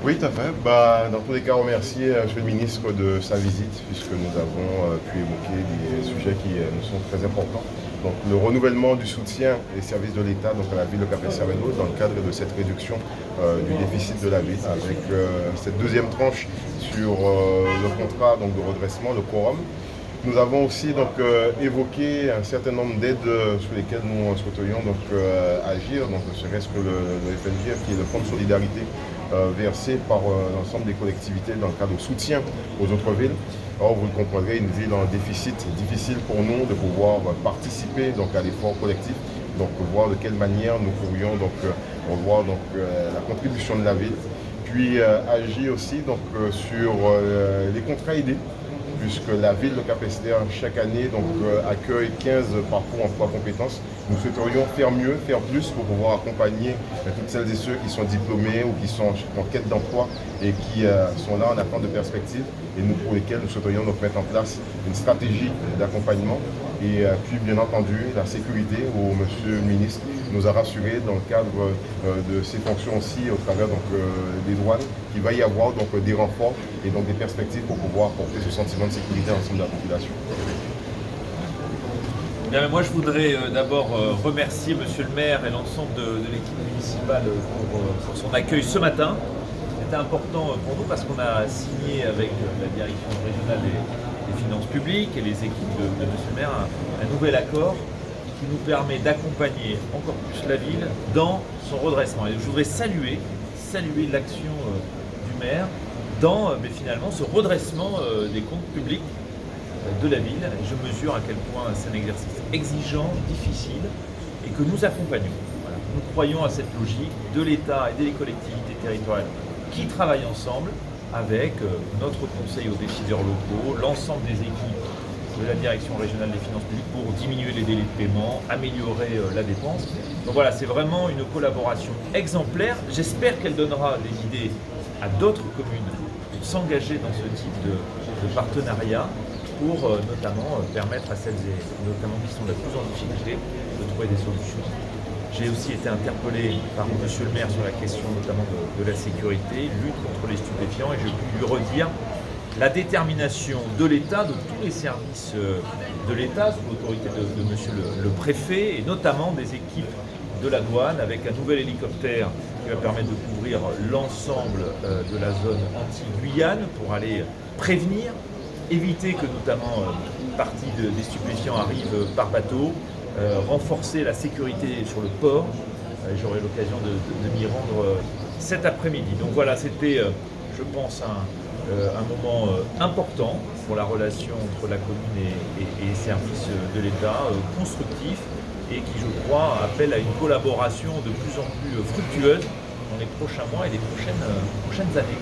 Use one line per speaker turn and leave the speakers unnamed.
Oui, tout à fait. Dans tous les cas, remercier M. le ministre de sa visite, puisque nous avons pu évoquer des sujets qui nous sont très importants. Donc, le renouvellement du soutien des services de l'État à la ville de Capesterre-Belle-Eau dans le cadre de cette réduction du déficit de la ville, avec cette deuxième tranche sur le contrat de redressement, le quorum. Nous avons aussi évoqué un certain nombre d'aides sur lesquelles nous souhaiterions agir, ne serait-ce que le FNGF, qui est le Fonds de solidarité versé par l'ensemble des collectivités dans le cadre de soutien aux autres villes. Or, vous le comprendrez, une ville en déficit, difficile pour nous de pouvoir participer à l'effort collectif, voir de quelle manière nous pourrions revoir la contribution de la ville, puis agir aussi sur les contrats aidés, puisque la ville de Capesterre, chaque année, accueille 15 parcours emploi compétences. Nous souhaiterions faire mieux, faire plus pour pouvoir accompagner toutes celles et ceux qui sont diplômés ou qui sont en quête d'emploi et qui sont là en attente de perspectives, et nous pour lesquels nous souhaiterions mettre en place une stratégie d'accompagnement. Et puis, bien entendu, la sécurité, où M. le ministre nous a rassuré dans le cadre de ses fonctions aussi, au travers des douanes, qu'il va y avoir des renforts et des perspectives pour pouvoir porter ce sentiment de sécurité à l'ensemble de la population.
Bien, moi, je voudrais d'abord remercier Monsieur le maire et l'ensemble de l'équipe municipale pour son accueil ce matin. C'était important pour nous parce qu'on a signé avec la direction régionale des finances publiques et les équipes de Monsieur le maire un nouvel accord qui nous permet d'accompagner encore plus la ville dans son redressement. Et je voudrais saluer l'action du maire dans finalement ce redressement des comptes publics de la ville. Je mesure à quel point c'est un exercice exigeant, difficile, et que nous accompagnons. Voilà. Nous croyons à cette logique de l'État et des collectivités territoriales qui travaillent ensemble avec notre conseil aux décideurs locaux, l'ensemble des équipes de la direction régionale des finances publiques pour diminuer les délais de paiement, améliorer la dépense. Donc voilà, c'est vraiment une collaboration exemplaire. J'espère qu'elle donnera des idées à d'autres communes pour s'engager dans ce type de partenariat, pour notamment permettre à celles notamment qui sont les plus en difficulté de trouver des solutions. J'ai aussi été interpellé par Monsieur le maire sur la question notamment de la sécurité, lutte contre les stupéfiants, et je peux lui redire la détermination de l'État, de tous les services de l'État, sous l'autorité de Monsieur le préfet, et notamment des équipes de la douane, avec un nouvel hélicoptère qui va permettre de couvrir l'ensemble de la zone anti-Guyane pour aller prévenir, éviter que notamment une partie des stupéfiants arrivent par bateau, renforcer la sécurité sur le port. J'aurai l'occasion de m'y rendre cet après-midi. Donc voilà, c'était, je pense, un moment important pour la relation entre la commune et les services de l'État, constructif, et qui, je crois, appelle à une collaboration de plus en plus fructueuse dans les prochains mois et les prochaines années.